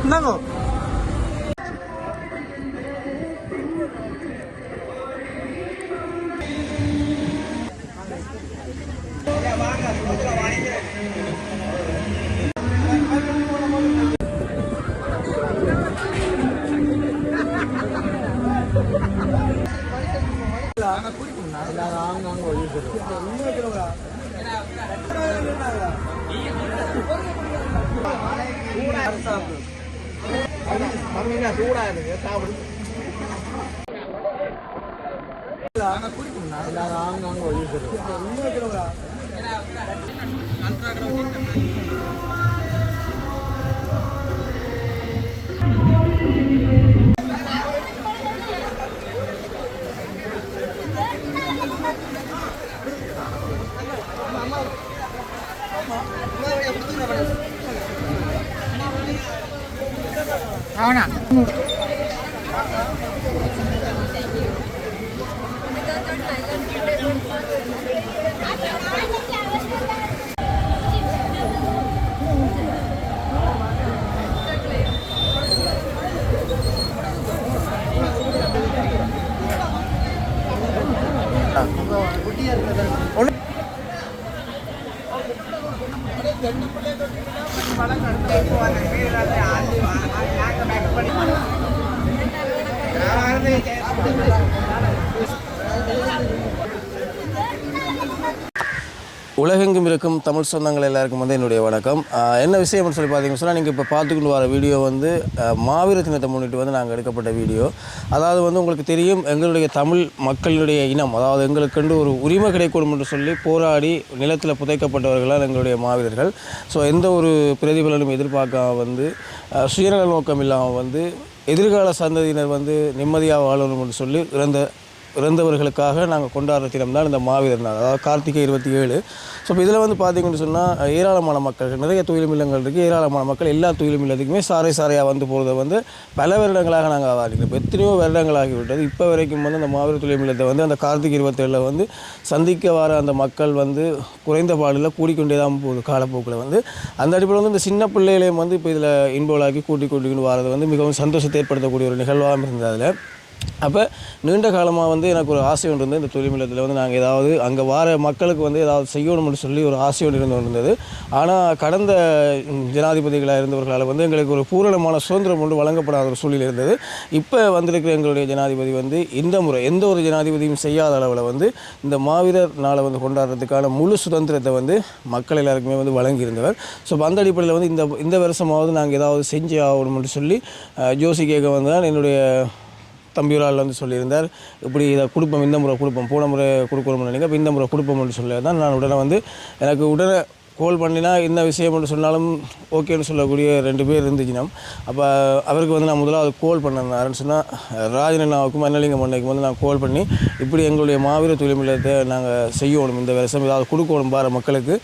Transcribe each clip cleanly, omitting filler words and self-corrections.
என்னங்கோ అవునా உலகெங்கும் இருக்கும் தமிழ் சொந்தங்கள் எல்லாருக்கும் வந்து என்னுடைய வணக்கம். என்ன விஷயம்னு சொல்லி பார்த்தீங்கன்னு சொன்னால், நீங்கள் இப்போ பார்த்துக்கிட்டு வர வீடியோ வந்து மாவீரர் தினத்தை முன்னிட்டு வந்து நாங்கள் எடுக்கப்பட்ட வீடியோ. அதாவது வந்து உங்களுக்கு தெரியும், எங்களுடைய தமிழ் மக்களுடைய இனம், அதாவது எங்களுக்கென்று ஒரு உரிமை கிடைக்கணும் என்று சொல்லி போராடி நிலத்தில் புதைக்கப்பட்டவர்களால் எங்களுடைய மாவீரர்கள். ஸோ எந்த ஒரு பிரதிபலனும் எதிர்பார்க்காம வந்து சுயநல நோக்கம் இல்லாமல் வந்து எதிர்கால சந்ததியினர் வந்து நிம்மதியாக வாழணும் என்று சொல்லி இறந்தவர்களுக்காக நாங்கள் கொண்டாடுற தினம் தான் இந்த மாவீரர் நாள், அதாவது கார்த்திகை 27. ஸோ இப்போ இதில் வந்து பார்த்திங்கன்னு சொன்னால் ஏராளமான மக்கள், நிறைய தொழில் இல்லங்கள் இருக்குது, ஏராளமான மக்கள் எல்லா தொழில் இல்லத்துக்குமே சாரையாக வந்து போகிறத வந்து பல வருடங்களாக நாங்கள் ஆவாடிக்கிறோம். இப்போ எத்தனையோ வருடங்களாகிவிட்டது. இப்போ வரைக்கும் வந்து அந்த மாவீரர் தொழில் இல்லத்தை வந்து அந்த கார்த்திகை 27 வந்து சந்திக்க வர அந்த மக்கள் வந்து குறைந்த பாலில் கூடிக்கொண்டே தான் போகுது காலப்போக்கில் வந்து. அந்த அடிப்படையில் வந்து இந்த சின்ன பிள்ளைகளையும் வந்து இப்போ இதில் இன்வால்வ் கூட்டிக்கொண்டு வரது வந்து மிகவும் சந்தோஷத்தை ஏற்படுத்தக்கூடிய ஒரு நிகழ்வாக இருந்தது. அதில் அப்போ நீண்ட காலமாக வந்து எனக்கு ஒரு ஆசை ஒன்று இருந்தது, இந்த தொழில் இல்லத்தில் வந்து நாங்கள் ஏதாவது அங்கே வர மக்களுக்கு வந்து ஏதாவது செய்யணும்னு சொல்லி ஒரு ஆசை ஒன்று இருந்தது. ஆனால் கடந்த ஜனாதிபதிகளாக இருந்தவர்களால் வந்து எங்களுக்கு ஒரு பூரணமான சுதந்திரம் ஒன்று வழங்கப்படாத ஒரு சூழ்நிலை இருந்தது. இப்போ வந்திருக்கிற எங்களுடைய ஜனாதிபதி வந்து இந்த முறை எந்த ஒரு ஜனாதிபதியும் செய்யாத அளவில் வந்து இந்த மாவீரர் நாளை வந்து கொண்டாடுறதுக்கான முழு சுதந்திரத்தை வந்து மக்கள் எல்லாருக்குமே வந்து வழங்கியிருந்தவர். ஸோ அந்த அடிப்படையில் வந்து இந்த வருஷமாவது நாங்கள் ஏதாவது செஞ்சு ஆகணும்னு சொல்லி ஜோசி கேட்க வந்து தான் என்னுடைய தம்பியூரால் வந்து சொல்லியிருந்தார். இப்படி இதை கொடுப்போம், இந்த முறை கொடுப்போம், போன முறை கொடுக்கணும்னு நினைக்கிறேன், இப்போ இந்த முறை கொடுப்போம்னு சொல்லி தான் நான் உடனே வந்து எனக்கு உடனே கோல் பண்ணினா என்ன விஷயம்னு சொன்னாலும் ஓகேன்னு சொல்லக்கூடிய 2 பேர் இருந்துச்சுன்னா, அப்போ அவருக்கு வந்து நான் முதலாவது கோல் பண்ணேன் சொன்னால் ராஜனண்ணாவுக்கும் மன்னலிங்கம் மண்ணைக்கும் வந்து நான் கோல் பண்ணி இப்படி எங்களுடைய மாவீரர் தொழில் இல்லத்தை நாங்கள் செய்யணும், இந்த வருஷம் ஏதாவது கொடுக்கணும் பாரு மக்களுக்கு,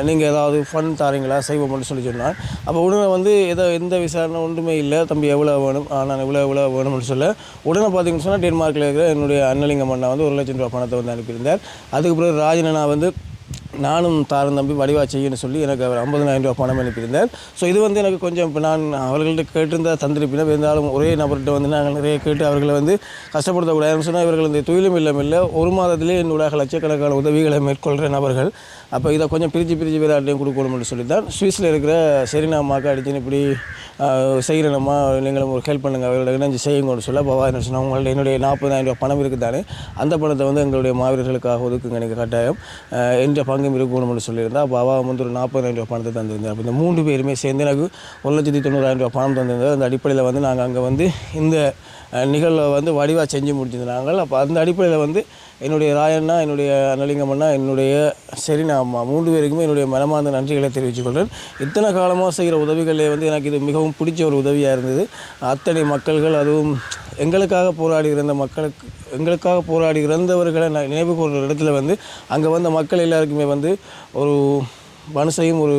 நீங்கள் ஏதாவது ஃபண்ட் தாரீங்களா செய்வோம்னு சொல்லி சொன்னான். அப்போ உடனே வந்து எந்த விசாரணை ஒன்றுமே இல்லை, தம்பி எவ்வளோ வேணும், நான் எவ்வளோ வேணும்னு சொல்ல உடனே பார்த்தீங்கன்னு சொன்னால் டென்மார்க்கில் இருக்கிற என்னுடைய அண்ணலிங்கம் அண்ணா வந்து 1 லட்சம் ரூபா பணத்தை வந்து அனுப்பியிருந்தார். அதுக்கு பிறகு ராஜனண்ணா வந்து நானும் தாரன் தம்பி வடிவா செய்யணும்னு சொல்லி எனக்கு அவர் 50,000 ரூபா பணம் அனுப்பியிருந்தார். ஸோ இது வந்து எனக்கு கொஞ்சம் இப்போ நான் அவர்கள்ட்ட கேட்டிருந்தால் தந்திருப்பினா, இருந்தாலும் ஒரே நபர்கிட்ட வந்து நாங்கள் நிறைய கேட்டு அவர்களை வந்து கஷ்டப்படுத்தக்கூடாதுன்னு சொன்னால், இவர்கள் இந்த தொழிலும் இல்லை 1 மாதத்திலே என்னோட லட்சக்கணக்கான உதவிகளை மேற்கொள்கிற நபர்கள். அப்போ இதை கொஞ்சம் பிரித்து வேறாட்டையும் கொடுக்கணும்னு சொல்லி தான் சுவிஸில் இருக்கிற சரினாமாக்கா அடிச்சுன்னு இப்படி செய்கிறேனம்மா, நீங்களும் ஒரு ஹெல்ப் பண்ணுங்கள், அவர்களோட இணைஞ்சு செய்யுங்கன்னு சொல்ல. அப்போ என்ன சொன்னால், உங்கள்ட்ட என்னுடைய 40,000 ரூபா பணம் இருக்குதானே, அந்த பணத்தை வந்து எங்களுடைய மாவீரர்களுக்காக ஒதுக்குங்க, எனக்கு கட்டாயம் என்ற பங்கும் இருக்கணும்னு சொல்லியிருந்தால். அப்போ அவள் வந்து ஒரு 40,000 ரூபா பணத்தை தந்திருந்தார். அப்போ இந்த 3 பேருமே சேர்ந்து எனக்கு 1,90,000 ரூபா பணம் தந்திருந்தார். அந்த அடிப்படையில் வந்து நாங்கள் அங்கே வந்து இந்த நிகழ்வை வந்து வடிவாக செஞ்சு முடிச்சிருந்தாங்க. அப்போ அந்த அடிப்படையில் வந்து என்னுடைய ராயண்ணா, என்னுடைய அண்ணலிங்கம்னா, என்னுடைய சரினா அம்மா 3 பேருக்குமே என்னுடைய மனமார்ந்த நன்றிகளை தெரிவித்துக்கொள்கிறேன். இத்தனை காலமாக செய்கிற உதவிகளே வந்து எனக்கு இது மிகவும் பிடிச்ச ஒரு உதவியாக இருந்தது. அத்தனை மக்கள்கள், அதுவும் எங்களுக்காக போராடி இறந்தவர்களை நினைவு கூறுற இடத்துல வந்து அங்கே வந்த மக்கள் எல்லாருக்குமே வந்து ஒரு மனசையும் ஒரு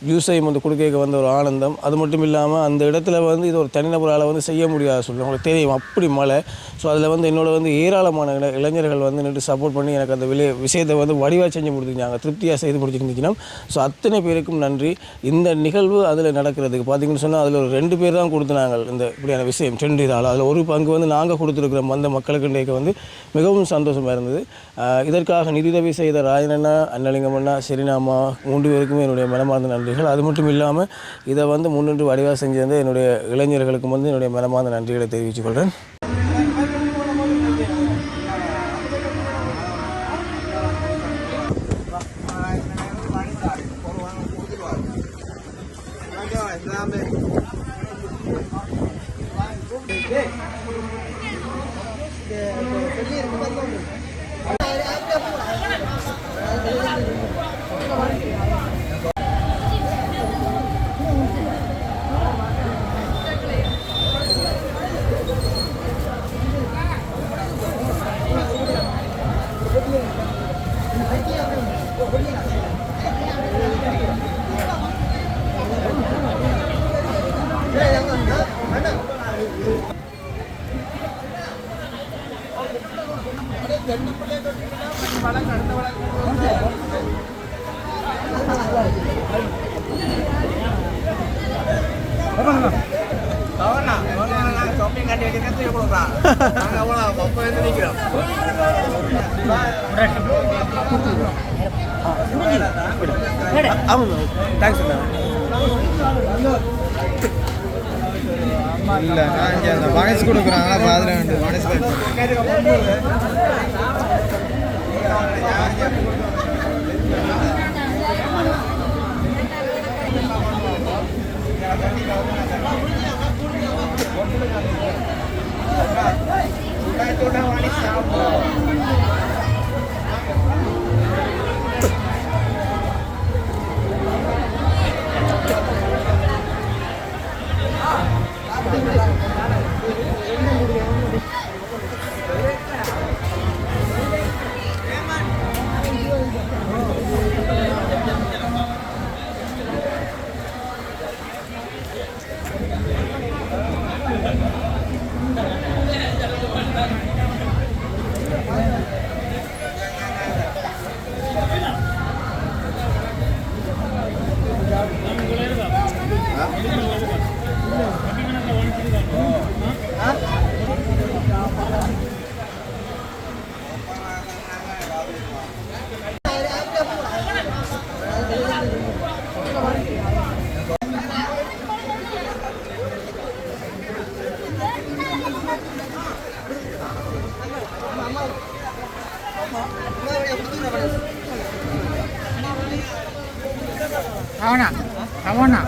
ஜூஸையும் வந்து கொடுக்க வந்த ஒரு ஆனந்தம். அது மட்டும் இல்லாமல் அந்த இடத்துல வந்து இது ஒரு தனிநபரால் வந்து செய்ய முடியாத சொல்லி உங்களுக்கு தெரியும், அப்படி மழை. ஸோ அதில் வந்து என்னோட வந்து ஏராளமான இளைஞர்கள் வந்து நின்று சப்போர்ட் பண்ணி எனக்கு அந்த விஷயத்தை வந்து வடிவாக செஞ்சு முடிஞ்சிருந்தாங்க, திருப்தியாக செய்து முடிச்சிருந்துச்சுன்னா. ஸோ அத்தனை பேருக்கும் நன்றி. இந்த நிகழ்வு அதில் நடக்கிறதுக்கு பார்த்தீங்கன்னு சொன்னால் அதில் ஒரு 2 பேர் தான் கொடுத்துனாங்க இந்த இப்படியான விஷயம் ட்ரெண்ட் இதால். அதில் ஒரு பங்கு வந்து நாங்கள் கொடுத்துருக்குறோம் அந்த மக்களுக்கு வந்து மிகவும் சந்தோஷமாக இருந்தது. இதற்காக நிதியுதவி செய்த ராஜனண்ணா, அன்னலிங்கம் அண்ணா, செரினாமா 3 பேருக்குமே என்னுடைய மனமார்ந்த நன்றிகள். அது மட்டும் இல்லாமல் இதை வந்து முன்னின்று வடிவாக செஞ்சிருந்த என்னுடைய இளைஞர்களுக்கும் வந்து என்னுடைய மனமார்ந்த நன்றிகளை தெரிவித்துக் கொள்கிறேன். இல்லை நான் இங்கே அந்த மனசு கொடுக்குறாங்களா பாதில் வேண்டு மனசு அவனா அவனா